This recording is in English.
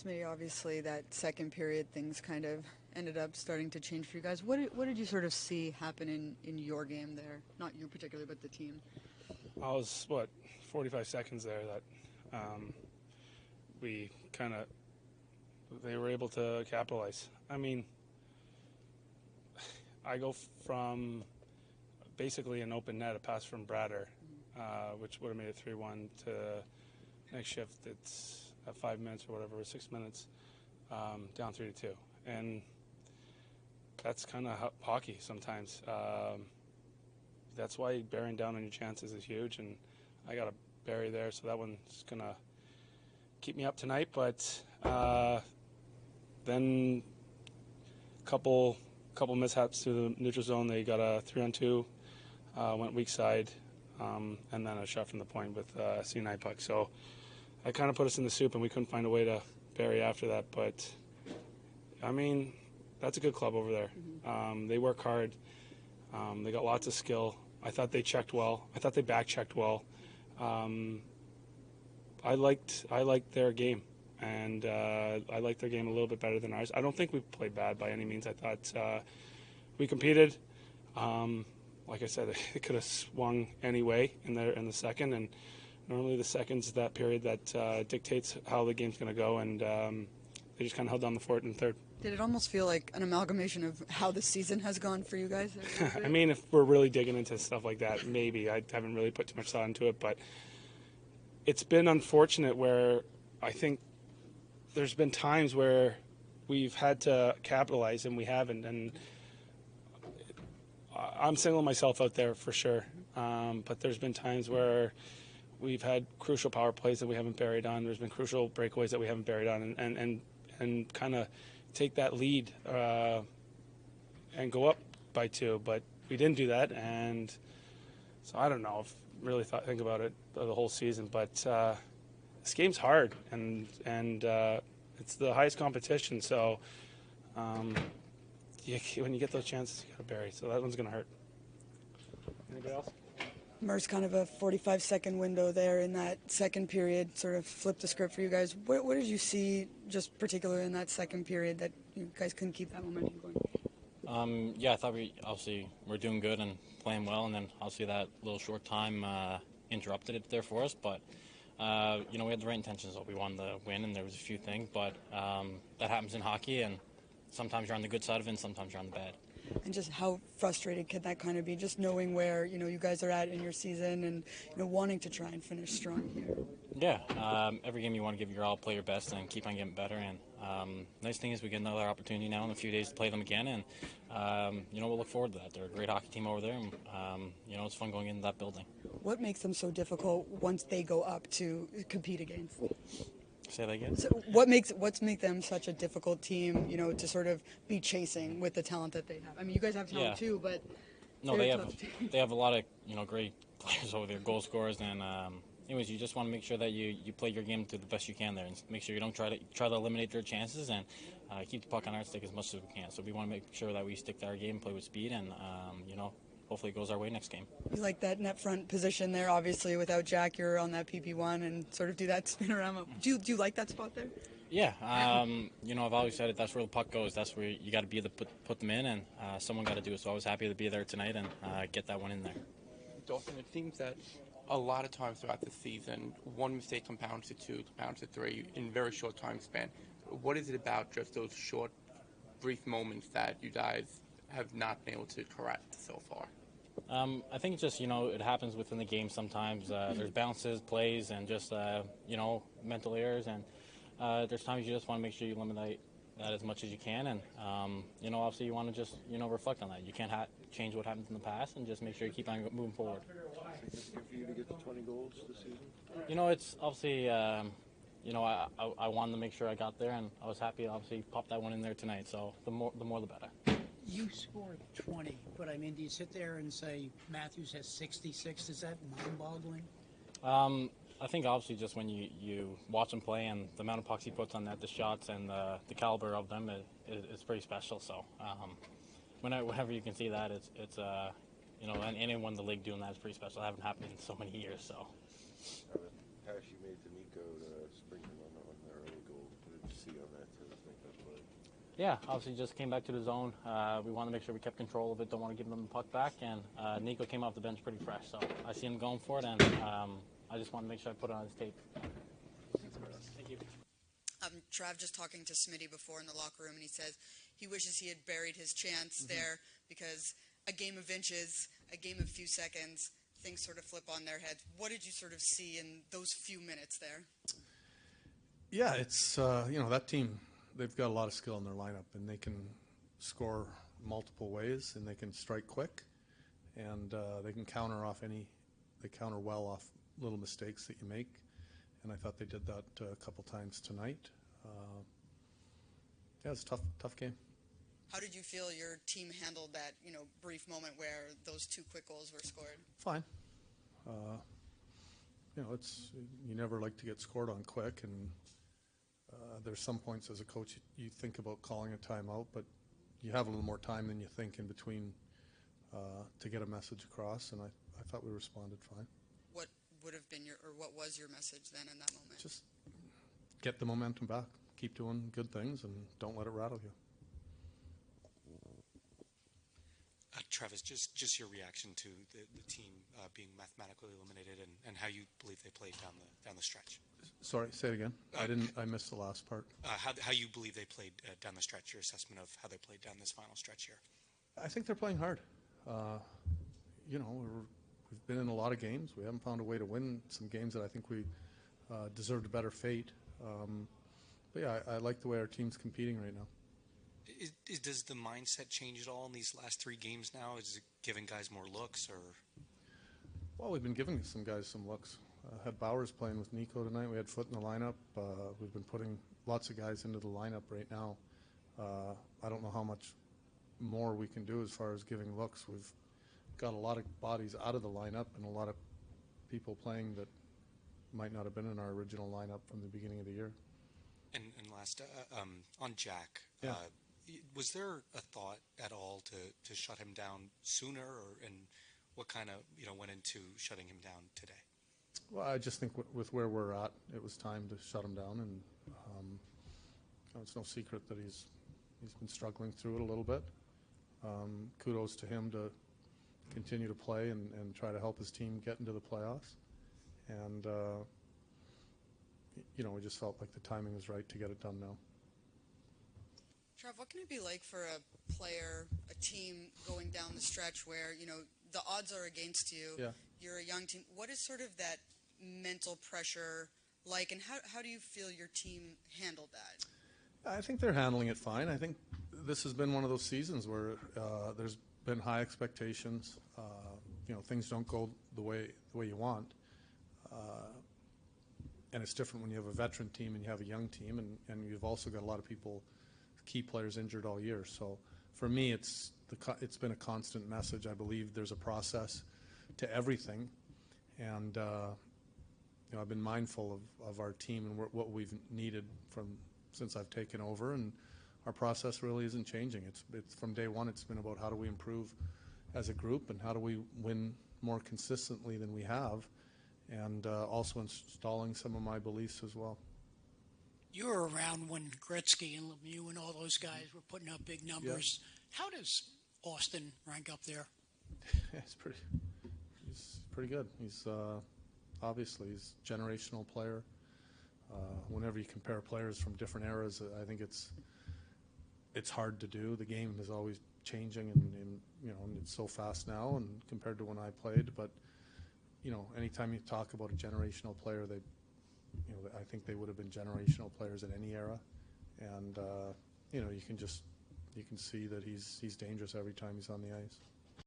Last minute, obviously, that second period, things kind of ended up starting to change for you guys. What did you sort of see happen in your game there? Not you particularly, but the team. I was 45 seconds there that we kind of they were able to capitalize. I mean, I go from basically an open net, a pass from Brader, which would have made it 3-1 to next shift. It's at 5 minutes or whatever, or 6 minutes, down 3-2, and that's kind of hockey sometimes. That's why bearing down on your chances is huge, and I got a bury there, so that one's gonna keep me up tonight. But then couple mishaps to the neutral zone. They got a 3-on-2, went weak side, and then a shot from the point with a C9 puck. So that kind of put us in the soup, and we couldn't find a way to bury after that. But I mean, that's a good club over there. They work hard. They got lots of skill. I thought they checked well. I thought they back checked well. I liked their game, and I liked their game a little bit better than ours. I don't think we played bad by any means. I thought we competed. Like I said, it could have swung any way in the second, and normally the second's that period that dictates how the game's going to go, and they just kind of held down the fort in the third. Did it almost feel like an amalgamation of how the season has gone for you guys? I mean, if we're really digging into stuff like that, maybe. I haven't really put too much thought into it, but it's been unfortunate where I think there's been times where we've had to capitalize and we haven't, and I'm singling myself out there for sure. But there's been times where we've had crucial power plays that we haven't buried on. There's been crucial breakaways that we haven't buried on, and kind of take that lead and go up by 2. But we didn't do that, and so I don't know if really think about it the whole season. But this game's hard, and it's the highest competition. So when you get those chances, you got to bury. So that one's going to hurt. Anybody else? Merce, kind of a 45-second window there in that second period, sort of flipped the script for you guys. What did you see, just particularly in that second period, that you guys couldn't keep that momentum going? Yeah, I thought we're doing good and playing well, and then obviously that little short time interrupted it there for us. But we had the right intentions. So we wanted to win, and there was a few things, but that happens in hockey, and sometimes you're on the good side of it, and sometimes you're on the bad. And just how frustrated can that kind of be, just knowing where you guys are at in your season and wanting to try and finish strong here? Yeah, every game you want to give your all, play your best, and keep on getting better. And nice thing is we get another opportunity now in a few days to play them again, and we'll look forward to that. They're a great hockey team over there, and it's fun going into that building. What makes them so difficult once they go up to compete against? Say that again? So what's make them such a difficult team, to sort of be chasing with the talent that they have? I mean, you guys have talent too, but no, they have a lot of great players over there, goal scorers, and anyways, you just want to make sure that you play your game to the best you can there, and make sure you don't try to eliminate their chances, and keep the puck on our stick as much as we can. So we want to make sure that we stick to our game, play with speed, and hopefully it goes our way next game. You like that net front position there, obviously. Without Jack, you're on that PP1 and sort of do that spin around. Do you like that spot there? Yeah. I've always said it. That's where the puck goes. That's where you got to be able to put them in, and someone got to do it. So I was happy to be there tonight and get that one in there. Dawson, it seems that a lot of times throughout the season, one mistake compounds to 2, compounds to 3 in very short time span. What is it about just those short, brief moments that you guys have not been able to correct so far? I think just, it happens within the game sometimes. There's bounces, plays, and just, mental errors. And there's times you just want to make sure you eliminate that as much as you can. And, obviously you want to just, reflect on that. You can't change what happened in the past, and just make sure you keep on moving forward. Significant for you to get the 20 goals this season? It's obviously, I wanted to make sure I got there, and I was happy to obviously pop that one in there tonight. So the more the better. You scored 20, but I mean, do you sit there and say Matthews has 66? Is that mind-boggling? I think obviously just when you watch him play and the amount of pucks he puts on net, the shots and the caliber of them, it's pretty special. So whenever you can see that, it's and anyone in the league doing that is pretty special. It hasn't happened in so many years. So. The pass you made to Nico to Springman on the early goal, what did you see Yeah, obviously just came back to the zone. We want to make sure we kept control of it. Don't want to give them the puck back. And Nico came off the bench pretty fresh, so I see him going for it, and I just want to make sure I put it on his tape. Thank you. Trav just talking to Smitty before in the locker room, and he says he wishes he had buried his chance there because a game of inches, a game of few seconds, things sort of flip on their heads. What did you sort of see in those few minutes there? Yeah, it's that team. They've got a lot of skill in their lineup, and they can score multiple ways, and they can strike quick, and they can counter off They counter well off little mistakes that you make, and I thought they did that a couple times tonight. Yeah, it's a tough game. How did you feel your team handled that, brief moment where those 2 quick goals were scored? Fine. You never like to get scored on quick, and there's some points as a coach you think about calling a timeout, but you have a little more time than you think in between to get a message across, and I thought we responded fine. What would have been what was your message then in that moment? Just get the momentum back, keep doing good things, and don't let it rattle you. Travis, just your reaction to the team being mathematically eliminated and how you believe they played down the stretch. Sorry, say it again. I missed the last part. How you believe they played down the stretch, your assessment of how they played down this final stretch here. I think they're playing hard. We've been in a lot of games. We haven't found a way to win some games that I think we deserved a better fate. But yeah, I like the way our team's competing right now. Does the mindset change at all in these last 3 games now? Is it giving guys more looks, or? Well, we've been giving some guys some looks. Had Bowers playing with Nico tonight. We had Foot in the lineup. We've been putting lots of guys into the lineup right now. I don't know how much more we can do as far as giving looks. We've got a lot of bodies out of the lineup and a lot of people playing that might not have been in our original lineup from the beginning of the year. And last, on Jack, yeah. Was there a thought at all to shut him down sooner, and what kind of went into shutting him down today? Well, I just think with where we're at, it was time to shut him down, and it's no secret that he's been struggling through it a little bit. Kudos to him to continue to play and try to help his team get into the playoffs, and we just felt like the timing was right to get it done now. Trav, what can it be like for a player, a team going down the stretch where, the odds are against you, yeah. You're a young team. What is sort of that mental pressure like, and how do you feel your team handled that? I think they're handling it fine. I think this has been one of those seasons where there's been high expectations. Things don't go the way you want. And it's different when you have a veteran team and you have a young team, and you've also got a lot of key players injured all year. So for me, it's been a constant message. I believe there's a process to everything, and I've been mindful of our team and what we've needed since I've taken over, and our process really isn't changing. It's from day one. It's been about how do we improve as a group and how do we win more consistently than we have, and also installing some of my beliefs as well. You were around when Gretzky and Lemieux and all those guys were putting up big numbers. Yeah. How does Austin rank up there? He's pretty good. He's obviously he's a generational player. Whenever you compare players from different eras, I think it's hard to do. The game is always changing, and it's so fast now, and compared to when I played. But anytime you talk about a generational player, I think they would have been generational players at any era, and you can see that he's dangerous every time he's on the ice.